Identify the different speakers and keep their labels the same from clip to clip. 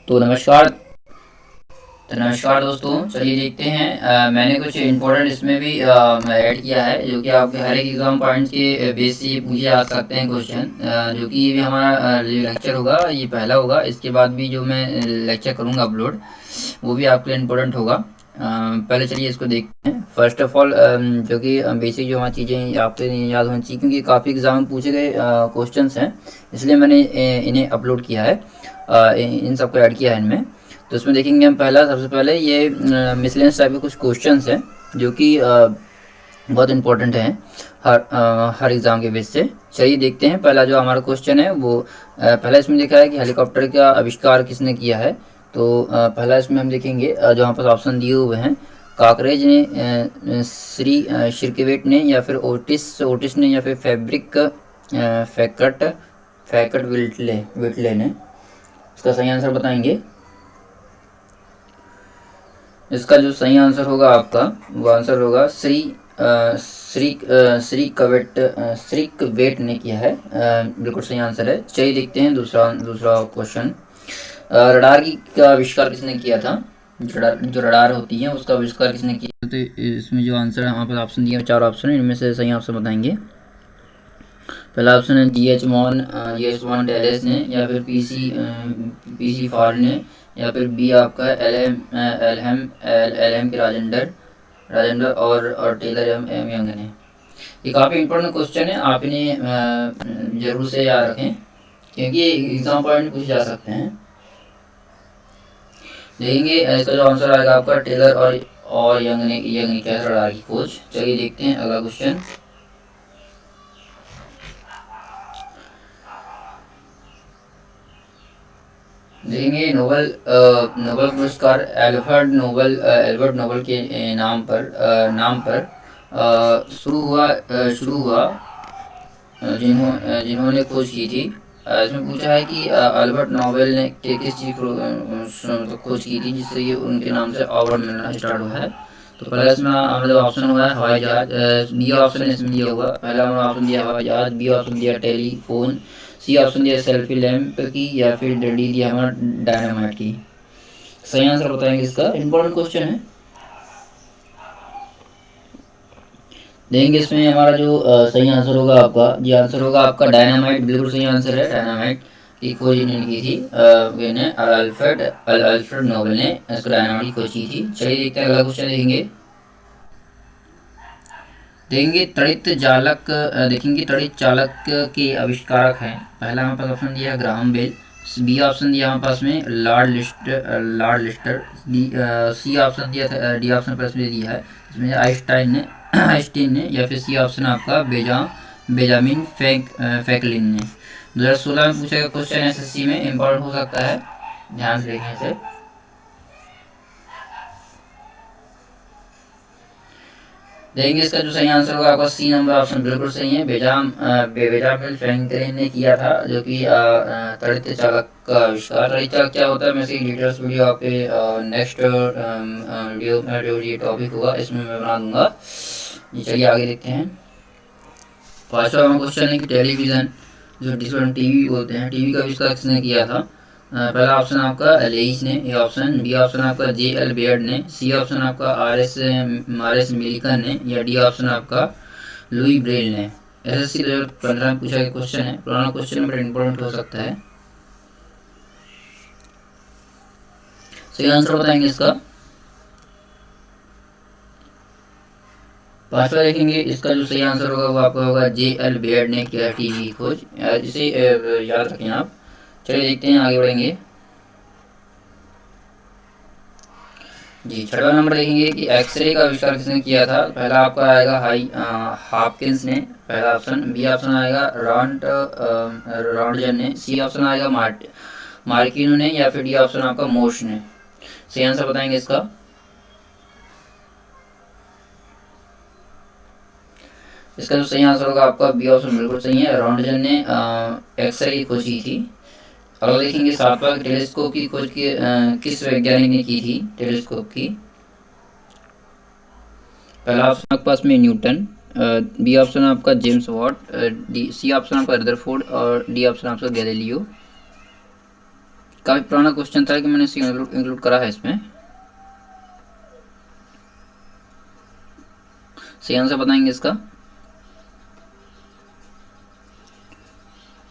Speaker 1: तो नमस्कार दोस्तों, चलिए देखते हैं। मैंने कुछ इम्पोर्टेंट इसमें भी ऐड किया है जो कि आपके हर एक एग्जाम पॉइंट के बेस से ये पूछे जा सकते हैं क्वेश्चन। जो कि ये भी हमारा जो लेक्चर होगा ये पहला होगा। इसके बाद भी जो मैं लेक्चर करूँगा अपलोड, वो भी आपके लिए इम्पोर्टेंट होगा। पहले चलिए इसको देखते हैं। फर्स्ट ऑफ ऑल जो कि बेसिक जो हमारी चीज़ें आपको याद होनी चाहिए, क्योंकि काफ़ी एग्जाम में पूछे गए क्वेश्चंस हैं, इसलिए मैंने इन्हें अपलोड किया है। इन सबको ऐड किया है इनमें। तो इसमें देखेंगे हम पहला, सबसे पहले ये मिसलेनियस टाइप के कुछ क्वेश्चंस हैं जो कि बहुत इंपॉर्टेंट हैं हर एग्ज़ाम के बेस से। चलिए देखते हैं। पहला जो हमारा क्वेश्चन है वो पहला इसमें लिखा है कि हेलीकॉप्टर का आविष्कार किसने किया है। तो पहला इसमें हम देखेंगे जो यहाँ पर ऑप्शन दिए हुए हैं, काकरेज ने, श्री शिरकेवेट ने, या फिर ओटिस ने, या फिर फैकट फैकट विटले ने। इसका सही आंसर बताएंगे। इसका जो सही आंसर होगा आपका, वो आंसर होगा श्री कवेट ने किया है। बिल्कुल सही आंसर है। चलिए देखते हैं दूसरा क्वेश्चन। रडार का आविष्कार किसने किया था। जो रडार होती है उसका आविष्कार किसने किया। तो इसमें जो आंसर है, हमारे पास ऑप्शन दिए 4 ऑप्शन है, इनमें से सही आंसर बताएंगे। पहला ऑप्शन है जी एच वन टेलेस ने, या फिर पीसी फॉर ने, या फिर बी आपका एलहेम के राजेंद्र और टेलर एम यंग ने। ये काफ़ी इंपॉर्टेंट क्वेश्चन है, आप इन्हें जरूर से याद रखें, क्योंकि ये एग्जाम पॉइंट पूछे जा सकते हैं। देखेंगे इसका जो आंसर आएगा आपका, टेलर और यंग ने किया था रडार की खोज। चलिए देखते हैं अगला क्वेश्चन। देखेंगे नोबल पुरस्कार एल्बर्ट नोबल के नाम पर शुरू हुआ जिन्होंने खोज की थी। इसमें पूछा है कि अल्बर्ट नोबेल ने किस चीज़ को खोज की थी जिससे ये उनके नाम से अवार्ड मिलना स्टार्ट हुआ है। तो पहला इसमें हमारा जो ऑप्शन हुआ है हवाई जहाज। बी ऑप्शन इसमें दिया हुआ, पहला हमारा ऑप्शन दिया हवाई जहाज, बी ऑप्शन दिया टेलीफोन, सी ऑप्शन दिया सेल्फी लैंप की, या फिर डी दिया हमारा डायनामाइट की। सही आंसर बताएंगे इसका। इंपॉर्टेंट क्वेश्चन है। देखेंगे इसमें हमारा जो सही आंसर होगा आपका, ये आंसर होगा आपका डायनामाइट। बिल्कुल सही आंसर है। डायनामाइट की खोज इन्होंने की थी। अल्फ्रेड नोबेल ने इसको डायनामाइट की खोज की थी। चलिए देखते हैं अगला क्वेश्चन। देखेंगे तड़ित चालक के आविष्कारक हैं। पहला हमारे पास ऑप्शन दिया है ग्राहम बेल, बी ऑप्शन दिया हमारे पास में लॉर्ड लिस्टर, सी ऑप्शन दिया था, डी ऑप्शन पर इसमें दिया है इसमें आइंस्टाइन ने, या फिर सी ऑप्शन आपका बेजामिन फ्रैंकलिन ने। 2016 में पूछा गया क्वेश्चन, एसएससी में इम्पोर्टेंट हो सकता है, ध्यान से देखें इसे। देखेंगे इसका जो सही आंसर होगा आपका, सी नंबर ऑप्शन बिल्कुल सही है। बेजामिन फ्रैंकलिन ने किया था, जो कि तड़ित चालक का आविष्कार। तड़ित चालक क्या होता है, मैं इसकी डिटेल्स वीडियो आपके नेक्स्ट वीडियो में जो ये टॉपिक होगा इसमें मैं बना दूंगा। चलिए आगे देखते हैं। पांचवा क्वेश्चन है कि टेलीविज़न, जो जिसको टीवी बोलते हैं, टीवी का आविष्कार किसने किया था। पहला ऑप्शन आपका लेइस ने, ये ऑप्शन, बी ऑप्शन आपका जे.एल. बेयर्ड ने, सी ऑप्शन आपका आर एस मिल्टन ने, या डी ऑप्शन आपका लुई ब्रेल ने। एसएससी 2015 में पूछा गया क्वेश्चन है, पुराना क्वेश्चन बड़ा इंपॉर्टेंट हो सकता है। सही आंसर बताएंगे इसका। पांचवा देखेंगे, इसका जो सही आंसर होगा वो आपका होगा जे.एल. बेयर्ड ने किया टीवी की खोज। इसे याद रखें आप। चलिए देखते हैं, आगे बढ़ेंगे जी। छठवां नंबर देखेंगे कि एक्सरे का आविष्कार किसने किया था। पहला आपका आएगा हॉपकिंस ने, पहला ऑप्शन, बी ऑप्शन आएगा रॉन्टजन ने, सी ऑप्शन आएगा मार्किनो ने, या फिर डी ऑप्शन आपका मोश ने। सही आंसर बताएंगे इसका। इसका जो सही आंसर होगा आपका, बी ऑप्शन बिल्कुल सही है। रॉन्टजन ने एक्सरे की खोज की थी। अगला देखेंगे सातवां, टेलीस्कोप की खोज किस वैज्ञानिक ने की थी। टेलीस्कोप की पहला ऑप्शन आपके पास में न्यूटन, बी ऑप्शन आपका जेम्स वॉट, सी ऑप्शन आपका रदरफोर्ड, और डी ऑप्शन आपका गैलीलियो। काफ़ी पुराना क्वेश्चन था कि मैंने इसे इंक्लूड करा है इसमें। सही आंसर बताएंगे इसका।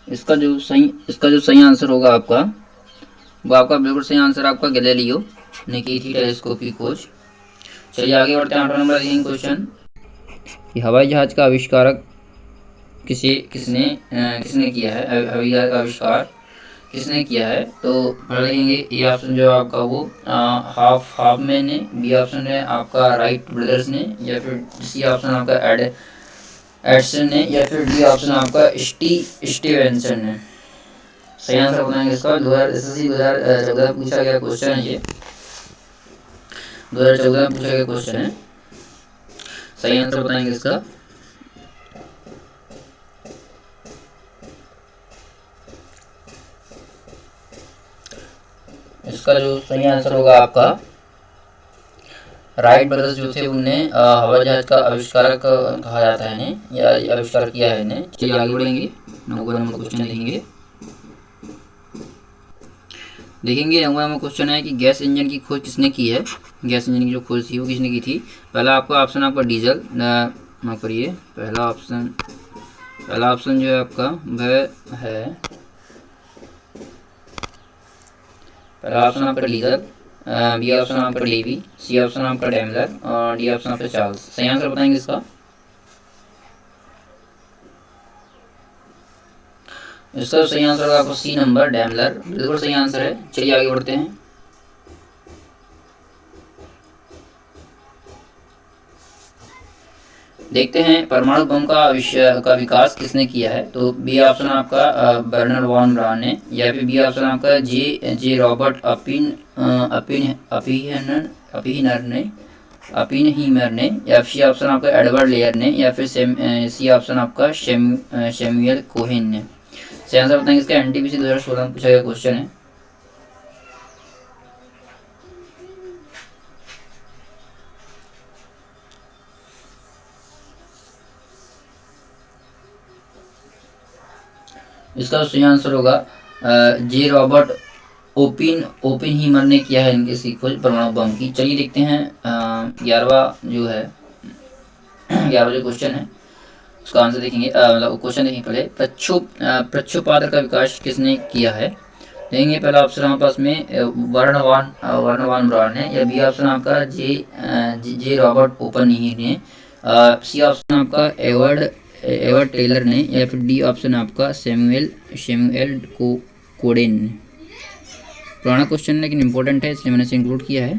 Speaker 1: इसका जो सही आंसर होगा आपका, वो आपका बिल्कुल सही आंसर आपका गैलीलियो ने की थी टेलीस्कोप की खोज। चलिए आगे बढ़ते हैं। 8वां नंबर देखेंगे क्वेश्चन कि हवाई जहाज का आविष्कारक किसने किया है। हवाई जहाज का आविष्कार किसने किया है, तो पढ़ लेंगे। ए ऑप्शन जो है आपका वो हाफमैन ने, बी ऑप्शन है आपका राइट ब्रदर्स ने, या फिर सी ऑप्शन आपका एडसन ने, या फिर डी ऑप्शन आपका स्टीवेंसन ने। सही आंसर बताएंगे इसका। 2014 पूछा गया क्वेश्चन है ये, 2014 में पूछा गया क्वेश्चन है। सही आंसर बताएंगे इसका। इसका जो सही आंसर होगा आपका, राइट ब्रदर्स जो थे उन्हें हवाई जहाज का आविष्कारक कहा जाता है इन्हें, या आविष्कार किया है इन्हें। चलिए आगे बढ़ेंगे। 90 नंबर क्वेश्चन देखेंगे। 90 नंबर क्वेश्चन है कि गैस इंजन की खोज किसने की है। गैस इंजन की जो खोज थी वो किसने की थी। पहला आपका ऑप्शन आपका डीजल, माफ करिए, पहला ऑप्शन जो है आपका वह है, पहला ऑप्शन आपका डीजल, बी ऑप्शन आपका डेवी, सी ऑप्शन आपका डैमलर और डी ऑप्शन आपका चार्ल्स। सही आंसर बताएंगे इसका। इसका सही आंसर होगा आपको सी नंबर डैमलर, बिल्कुल सही आंसर है। चलिए आगे बढ़ते हैं। देखते हैं परमाणु बम का विकास किसने किया है। तो बी ऑप्शन आपका बर्नर वॉन ब्राउन ने, या फिर बी ऑप्शन आपका जे रॉबर्ट अपिनहीमर ने, या फिर सी ऑप्शन आपका एडवर्ड लेयर ने, या फिर सी ऑप्शन आपका सैमुअल कोहेन ने। सही आंसर बताएंगे इसका। एनटीपीसी 2016 में पूछा गया क्वेश्चन है। इसका सही आंसर होगा जे रॉबर्ट ओपेनहीमर ने किया है इनकी खोज परमाणु बम की। चलिए देखते हैं 11वां जो क्वेश्चन है उसका आंसर देखेंगे। मतलब क्वेश्चन देखेंगे पहले। प्रक्षुपात्र का विकास किसने किया है। देखेंगे पहला ऑप्शन हमारे पास में वर्नवान ब्राउन है, या बी ऑप्शन आपका जे रॉबर्ट ओपेनहीमर ने, सी ऑप्शन आपका एवर्ड टेलर ने, या फिर डी ऑप्शन आपका सैमुअल कोडेन ने। पुराना क्वेश्चन है लेकिन इम्पोर्टेंट है, इसलिए मैंने इसे इंक्लूड किया है।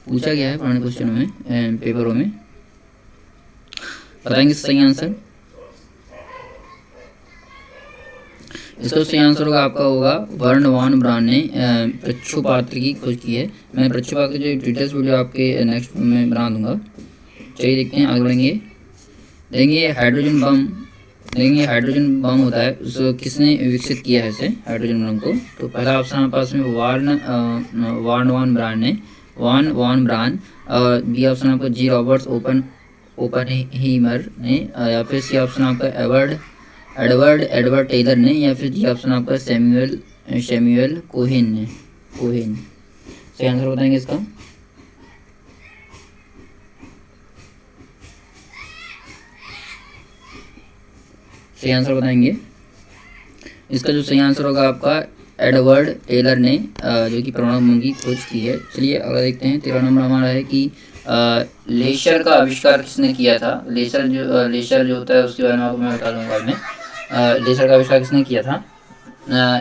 Speaker 1: पूछा गया है पुराने क्वेश्चनों में, पेपरों में। बताएंगे सही आंसर। इसका सही आंसर होगा आपका वर्न वॉन ब्राउन ने प्रक्षुपात्र की खोज की है। मैं प्रक्षुपात्र जो डिटेल्स वीडियो आपके नेक्स्ट में बना दूंगा। चलिए देखते हैं, आगे बढ़ेंगे। देखेंगे हाइड्रोजन बम होता है, उसको किसने विकसित किया है इसे, हाइड्रोजन बम को। तो पहला ऑप्शन हमारे पास में वार्न वॉन ब्राउन, और बी ऑप्शन आपका जी रॉबर्ट्स ओपेनहीमर ने, या फिर सी ऑप्शन आपका एडवर्ड टेलर ने, या फिर डी ऑप्शन आपका सैमुअल कोहेन ने। सही आंसर बताएंगे इसका। सही आंसर बताएंगे। इसका जो सही आंसर होगा आपका एडवर्ड टेलर ने, जो कि परमाणु बम की खोज की है। चलिए अगला देखते हैं। 13 नंबर हमारा है कि लेजर का आविष्कार किसने किया था। लेजर जो होता है उसके बारे में आपको मैं बता दूंगा बाद में। लेजर का आविष्कार किसने किया था।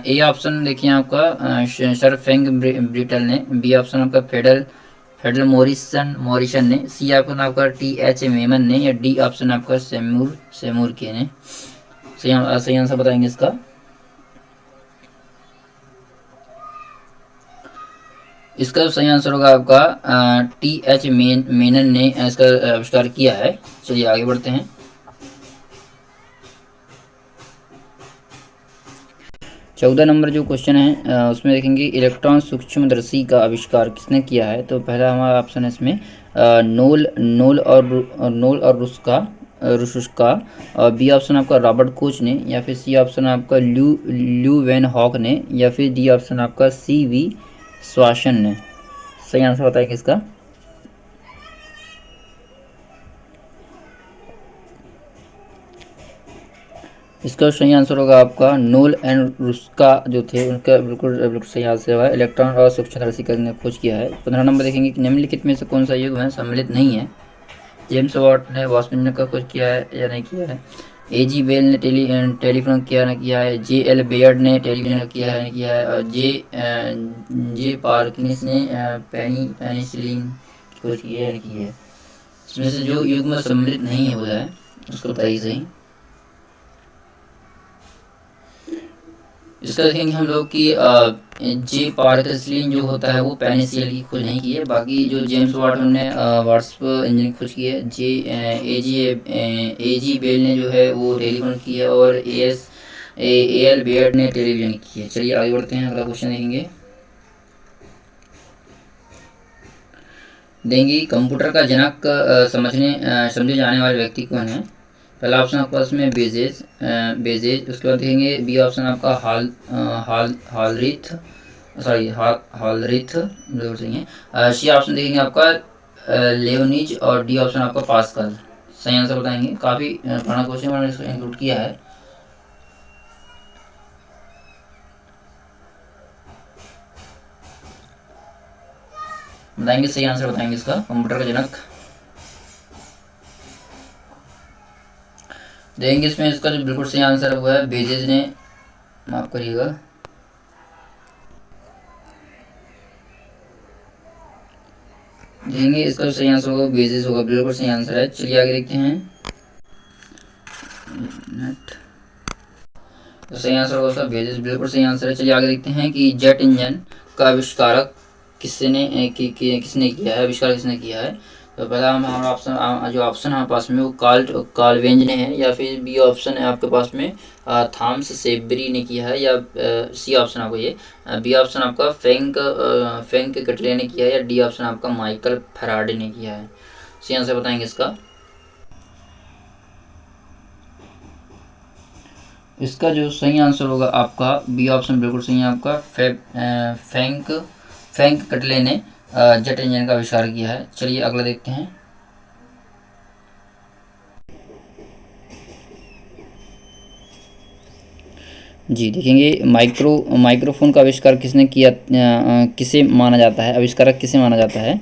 Speaker 1: ए ऑप्शन देखिए आपका सर फ्रैंक ब्रिटल ने, बी ऑप्शन आपका फेडरल मॉरिसन ने, सी ऑप्शन आपका TH मेमन ने, या डी ऑप्शन आपका सेमूर के ने। सही आंसर बताएंगे इसका। इसका सही आंसर होगा आपका TH मेनन ने इसका आविष्कार किया है। चलिए आगे बढ़ते हैं। 14 नंबर जो क्वेश्चन है उसमें देखेंगे इलेक्ट्रॉन सूक्ष्मदर्शी का आविष्कार किसने किया है। तो पहला हमारा ऑप्शन है इसमें नोल और रुस्का, रुशुस्का, और बी ऑप्शन आपका रॉबर्ट कोच ने, या फिर सी ऑप्शन आपका ल्यू वैन हॉक ने, या फिर डी ऑप्शन आपका सी वी स्वाशन ने। सही आंसर बताइए किसका। इसका सही आंसर होगा आपका नोल एंड रुस्का जो थे, उनका बिल्कुल बिल्कुल सही आंसर है। इलेक्ट्रॉन और सूक्ष्मदर्शी ने खोज किया है। 15 नंबर देखेंगे कि निम्नलिखित में से कौन सा युग्म है सम्मिलित नहीं है। जेम्स वाट ने वाष्प का खोज किया है या नहीं किया है। A.G. बेल ने टेलीफोन किया न किया है। J.L. बेयर्ड ने टेलीविजन किया है नहीं किया है। और जे पार्किंस ने पेनिसिलिन खोज की है नहीं की है। इसमें से जो युग्म सम्मिलित नहीं है है उसको बताइए सही। इसका देखेंगे हम लोग कि जे पार्किंसलिन जो होता है वो पेनिसिलिन की खोज नहीं की है। बाकी जो जेम्स वाट ने वाट्सप इंजन की खोज की है। A.G. बेल ने जो है वो टेलीफोन की है। और A.L. बेयर्ड ने टेलीविजन की है। चलिए आगे बढ़ते हैं, अगला क्वेश्चन देखेंगे। देंगे कंप्यूटर का जनक समझे जाने वाले व्यक्ति कौन है। पहला ऑप्शन आपका उसमें बेजेज। उसके बाद देखेंगे बी ऑप्शन आपका हॉलरिथ बिल्कुल सही है। सी ऑप्शन देखेंगे आपका लेओनिज, और डी ऑप्शन आपका पास्कल। सही आंसर बताएंगे। काफ़ी पुराना क्वेश्चन मैंने इसको इंक्लूड किया है। बताएंगे सही आंसर बताएंगे इसका कंप्यूटर का जनक। देखेंगे इसमें इसका जो बिल्कुल सही आंसर हुआ है बेजेज ने, माफ करिएगा, देखेंगे इसका सही आंसर होगा बेजेज होगा, बिल्कुल सही आंसर है। चलिए आगे देखते हैं। तो सही आंसर होगा उसका बेजेज, बिल्कुल सही आंसर है। चलिए आगे देखते हैं कि जेट इंजन का आविष्कारक किसने किया है, आविष्कार किसने किया है। तो पहला हमारा ऑप्शन जो ऑप्शन हमारे पास में वो कार्लवेंज ने है, या फिर बी ऑप्शन है आपके पास में थॉमस सेब्री ने किया है, या सी ऑप्शन आपको ये बी ऑप्शन आपका फ्रैंक कटले ने किया है, या डी ऑप्शन आपका माइकल फैराडे ने किया है। सही आंसर बताएंगे इसका। इसका जो सही आंसर होगा आपका बी ऑप्शन बिल्कुल सही है आपका। फ्रैंक कटले ने जेट इंजन का आविष्कार किया है। चलिए अगला देखते हैं। जी देखेंगे माइक्रोफोन का आविष्कार किसने किया, किसे माना जाता है, आविष्कारक किसे माना जाता है।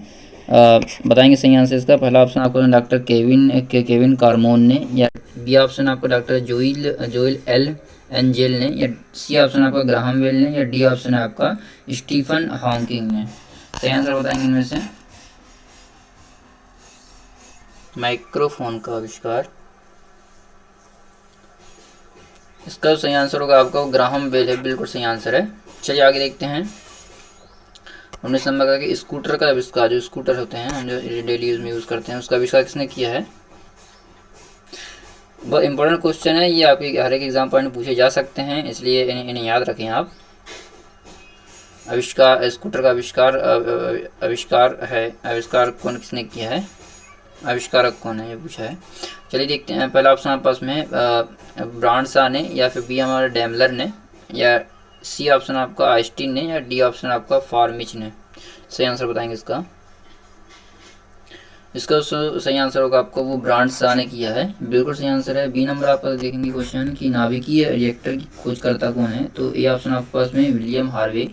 Speaker 1: बताएंगे सही आंसर इसका। पहला ऑप्शन आपको डॉक्टर केविन कार्मोन ने, या बी ऑप्शन आपको डॉक्टर जोइल एल एंजेल ने, या सी ऑप्शन आपका ग्राहम बेल ने, या डी ऑप्शन है आपका स्टीफन हॉकिंग ने। सही आंसर बताएंगे इनमें से। माइक्रोफोन का आविष्कार, इसका सही आंसर होगा आपका ग्राहम बेल है, बिल्कुल सही आंसर है। चलिए आगे देखते हैं। 19 नंबर का कि स्कूटर का आविष्कार, जो स्कूटर होते हैं हम जो डेली यूज में यूज़ करते हैं, उसका आविष्कार किसने किया है। बहुत इंपॉर्टेंट क्वेश्चन है ये, आपके हर एक एग्जाम पॉइंट पूछे जा सकते हैं, इसलिए इन्हें याद रखें आप। आविष्कार, स्कूटर का आविष्कार कौन किसने किया है, आविष्कारक कौन है ये पूछा है। चलिए देखते हैं। पहला ऑप्शन आपके पास में ब्रांडसा ने, या फिर बी हमारा डेमलर ने, या सी ऑप्शन आपका आइस्टीन ने, या डी ऑप्शन आपका फार्मिच ने। सही आंसर बताएंगे इसका। इसका सही आंसर होगा आपको वो ब्रांडसा ने किया है, बिल्कुल सही आंसर है। बी नंबर आप देखेंगे क्वेश्चन कि नाभिकीय रिएक्टर की खोजकर्ता कौन है। तो ए ऑप्शन आपके पास में विलियम हार्वे,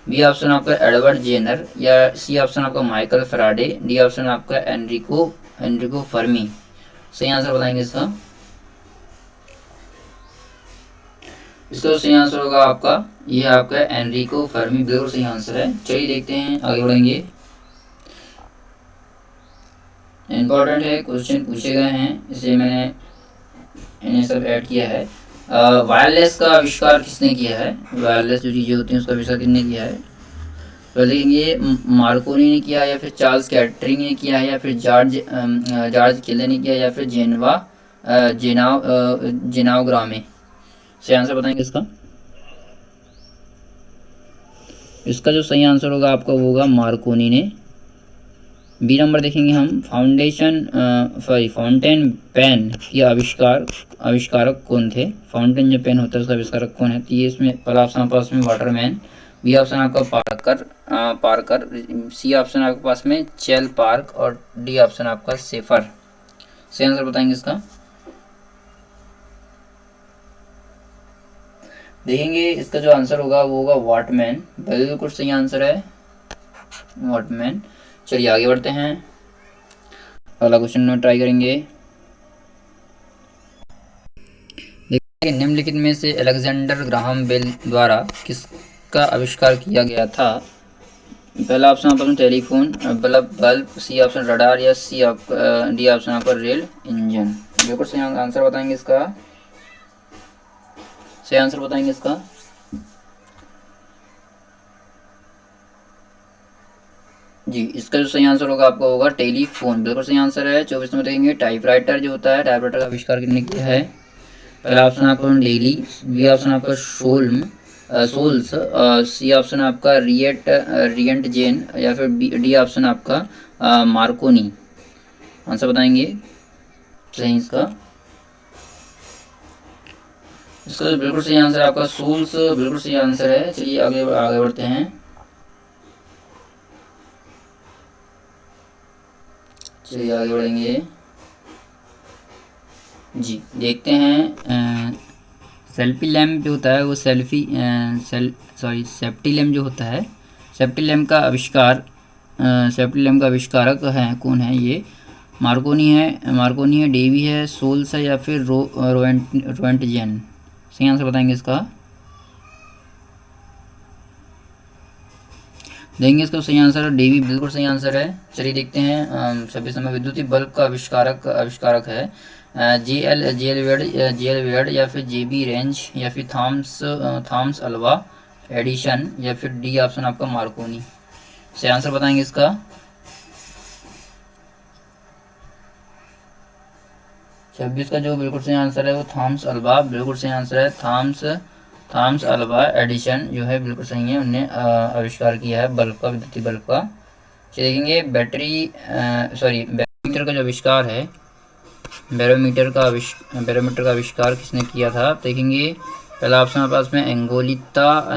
Speaker 1: बी ऑप्शन आपका एडवर्ड जेनर, या सी ऑप्शन आपका माइकल फैराडे, डी ऑप्शन आपका एनरिको फर्मी। सही आंसर बताएंगे इसका। इसका सही आंसर होगा आपका ये आपका एनरिको फर्मी, बिल्कुल सही आंसर है। चलिए देखते हैं आगे बढ़ेंगे। इम्पोर्टेंट है, क्वेश्चन पूछे गए हैं, इसलिए मैंने इन्हें सब ऐड किया है। वायरलेस का आविष्कार किसने किया है, वायरलेस जो चीज़ें होती हैं उसका आविष्कार किसने किया है। तो देखेंगे मार्कोनी ने किया, या फिर चार्ल्स कैटरिंग ने किया है, या फिर जॉर्ज किले ने किया, या फिर जेनावग्रामे। सही आंसर बताएंगे इसका। इसका जो सही आंसर होगा आपका वो होगा मार्कोनी ने, बी नंबर देखेंगे हम फाउंटेन पेन की आविष्कारक कौन थे। फाउंटेन जो पेन होता है उसका आविष्कारक कौन है। तो ये इसमें पहला ऑप्शन आपके पास में वाटरमैन, बी ऑप्शन आपका पार्कर, सी ऑप्शन आपके पास में चेल पार्क और डी ऑप्शन आपका सेफर। सही आंसर बताएंगे इसका। देखेंगे इसका जो आंसर होगा वो होगा वाटमैन, बिल्कुल सही आंसर है वाटमैन। चलिए आगे बढ़ते हैं, अगला क्वेश्चन में ट्राई करेंगे। देखिए निम्नलिखित में से अलेक्जेंडर ग्राहम बेल द्वारा किसका आविष्कार किया गया था। पहला ऑप्शन आपका telephone, bulb, C option radar या डी ऑप्शन आपका रेल इंजन। बिल्कुल सही आंसर बताएंगे इसका। सही आंसर बताएंगे इसका। जी इसका जो सही आंसर होगा आपका होगा टेलीफोन, बिल्कुल सही आंसर है। 24 नंबर देखेंगे टाइपराइटर जो होता है, टाइपराइटर का आविष्कार किसने किया है। पहला ऑप्शन आपका डेली, बी ऑप्शन आपका सोल्स, सी ऑप्शन आपका रियंट जेन या फिर डी ऑप्शन आपका मार्कोनी। आंसर बताएंगे सही इसका। इसका बिल्कुल सही आंसर आपका सोल्स, बिल्कुल सही आंसर है। चलिए आगे आगे बढ़ते हैं। चलिए आगे बढ़ेंगे जी। देखते हैं सेल्फी लैम्प जो होता है वो सेफ्टी लैम्प जो होता है, सेफ्टी लैम्प का आविष्कारक है कौन है। ये मार्कोनी है, डेवी है, सोल्स है या फिर रोएंटजेन। सही आंसर बताएंगे इसका। देंगे इसका सही आंसर डेवी, बिल्कुल सही आंसर है। चलिए देखते हैं 26 नंबर विद्युतीय बल्ब का आविष्कारक है जेल वेड या फिर जेबी रेंज या फिर थॉम्स अल्वा एडिशन या फिर डी ऑप्शन आपका मार्कोनी। सही आंसर बताएंगे इसका। छब्बीस का जो बिल्कुल सही आंसर है वो थॉम्स अल्वा, बिल्कुल सही आंसर है। थॉम्स अल्वा एडिशन जो है बिल्कुल सही है, उन्होंने आविष्कार किया है बल्ब का, विद्युतीय बल्ब का। देखेंगे बैरोमीटर का जो आविष्कार है, बैरोमीटर का आविष्कार किसने किया था। देखेंगे पहला ऑप्शन हमारे पास में एंगोलिता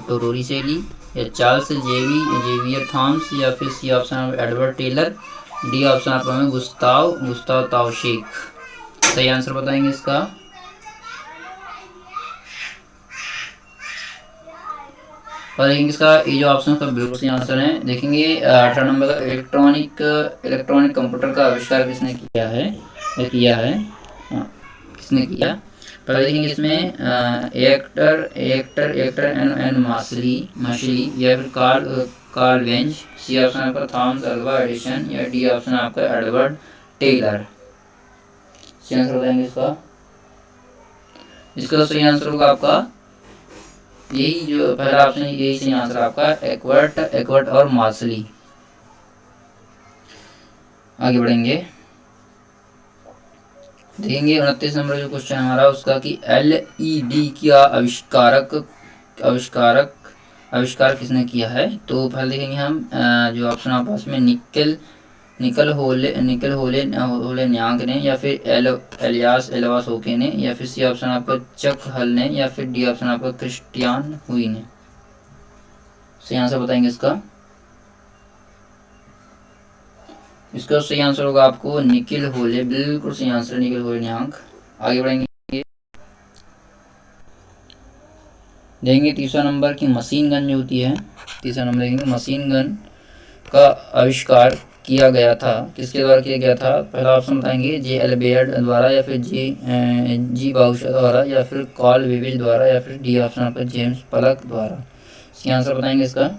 Speaker 1: टोरोरिसेली या चार्ल्स जेवियर थॉम्स या फिर C option Edward Teller, D option आपका में गुस्ताव ताउशेक। सही आंसर बताएंगे इसका। और देखेंगे इसका ये जो ऑप्शन का बिल्कुल सही आंसर है। देखेंगे 18 नंबर का इलेक्ट्रॉनिक कंप्यूटर का आविष्कार किसने किया है। किसने किया। पहले देखेंगे इसमें एक्टर एन मार्शली या फिर कार्ल वेंज, सी ऑप्शन आपका थॉमस अल्वा एडिशन या डी ऑप्शन आपका एडवर्ड टेलर। सही आंसर बताएंगे इसका। इसका सही आंसर होगा आपका यही जो पहला ऑप्शन है, यही सही आंसर आपका एक्वर्ट और मार्शली। आगे बढ़ेंगे, देखेंगे 29 नंबर जो क्वेश्चन हमारा उसका कि LED का आविष्कार किसने किया है। तो पहले देखेंगे हम जो ऑप्शन आपके पास में निकल होले न्यांग ने या फिर एलियास एलवास होके ने या फिर सी ऑप्शन आपका चक हल ने या फिर डी ऑप्शन आपका क्रिस्टियान हुई ने। सही आंसर बताएंगे इसका। इसका सही आंसर होगा आपको निकिल होले, बिल्कुल सही आंसर निकिल होले न्यांग। आगे बढ़ेंगे, देखेंगे तीसरा नंबर की मशीन गन जो होती है। तीसरा नंबर देखेंगे मशीन गन का आविष्कार किया गया था, किसके द्वारा किया गया था। पहला ऑप्शन बताएंगे JL बेयर्ड द्वारा या फिर जी बाउशर द्वारा या फिर कॉल विविल द्वारा या फिर डी ऑप्शन आपका जेम्स पलक द्वारा। इसका आंसर बताएंगे इसका।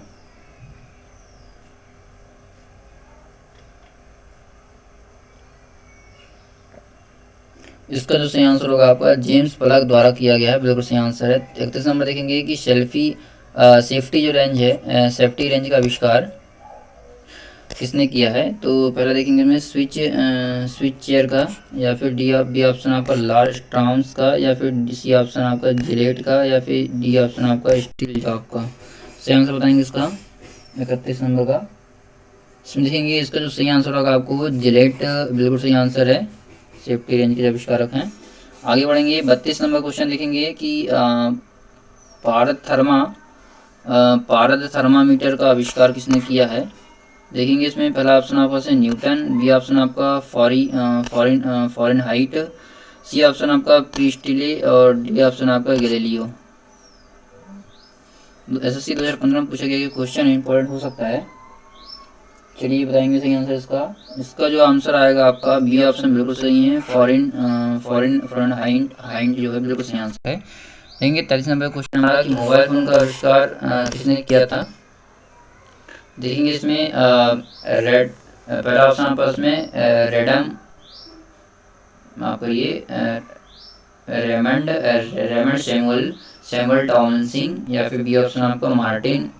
Speaker 1: इसका जो सही आंसर होगा आपका जेम्स पलक द्वारा किया गया है, बिल्कुल सही आंसर है। 31 नंबर देखेंगे कि सेफ्टी जो रेंज है, सेफ्टी रेंज का आविष्कार किसने किया है। तो पहला देखेंगे इसमें स्विच चेयर का या फिर बी ऑप्शन आपका लार्ज ट्राउंस का या फिर सी ऑप्शन आपका जिलेट का या फिर डी ऑप्शन आपका स्टील जॉब का। सही आंसर बताएंगे इसका 31 नंबर का। इसमें देखेंगे इसका जो सही आंसर होगा आपको वो जिलेट बिल्कुल सही आंसर है, सेफ्टी रेंज के आविष्कारक हैं। आगे बढ़ेंगे 32 नंबर क्वेश्चन देखेंगे कि पारद थर्मामीटर का आविष्कार किसने किया है। देखेंगे इसमें पहला ऑप्शन आपका है न्यूटन, बी ऑप्शन आपका फॉरेन हाइट, सी ऑप्शन आपका प्रिस्टिले और डी ऑप्शन आपका गैलीलियो। एसएससी 2015 में पूछा गया क्वेश्चन इंपॉर्टेंट हो सकता है। चलिए बताएंगे सही आंसर इसका जो आंसर आएगा आपका बी ऑप्शन बिल्कुल सही है, फॉरेन हाइट जो है बिल्कुल सही आंसर है। देखेंगे 43 नंबर क्वेश्चन हमारा कि मोबाइल फोन का आविष्कार किसने किया था। देखेंगे इसमें पहला ऑप्शन आपका इसमें रेमंड सैमुअल टॉमलिंसन या फिर बी ऑप्शन आपका मार्टिन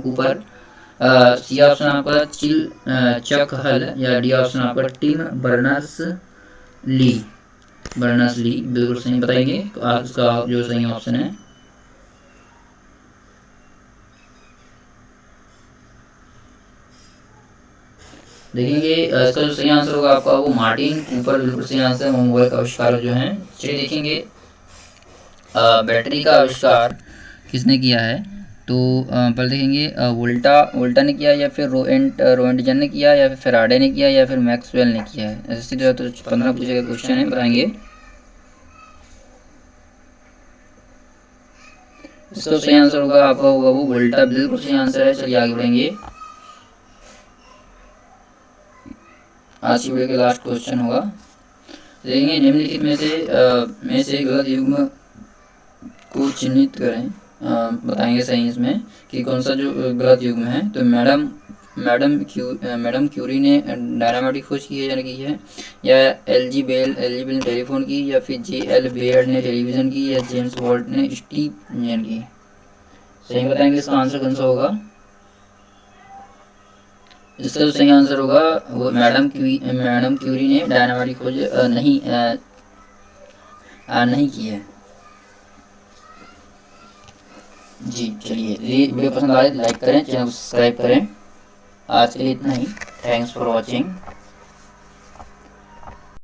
Speaker 1: कूपर, सी ऑप्शन आपका चक हल या डी ऑप्शन आपका टिम बर्नर्स ली बिल्कुल सही बताएंगे इसका जो सही ऑप्शन है। देखेंगे इसका जो सही आंसर होगा आपका वो मार्टिन कूपर बिल्कुल सही आंसर है, मोबाइल का आविष्कार जो है। चलिए देखेंगे बैटरी का आविष्कार किसने किया है। तो पहले देखेंगे वोल्टा ने किया या फिर रोएंटजन ने किया या फिर फेराडे ने किया या फिर मैक्सवेल ने किया है। ऐसे 2015 पूछे गए क्वेश्चन है, बताएंगे इसका सही आंसर होगा आपका होगा वो वोल्टा बिल्कुल सही आंसर है। चलिए आगे बढ़ेंगे, आज की वीडियो का लास्ट क्वेश्चन होगा। देखेंगे निम्नलिखित में से गलत युग्म को चिन्हित करें। बताएंगे सही इसमें कि कौन सा जो गलत युग्म है। तो मैडम क्यूरी ने डायनामाइट की खोज की है या एलजी बेल ने टेलीफोन की या फिर JL बेयर्ड ने टेलीविज़न की या जेम्स वॉल्ट ने स्टीम इंजन की। सही बताएंगे इसका आंसर कौन सा होगा। इसका जो सही आंसर होगा वो मैडम क्यूरी ने डायनामाइट की खोज नहीं की है। जी चलिए, वीडियो पसंद आए लाइक करें, चैनल को सब्सक्राइब करें। आज के लिए इतना ही। Thanks for watching.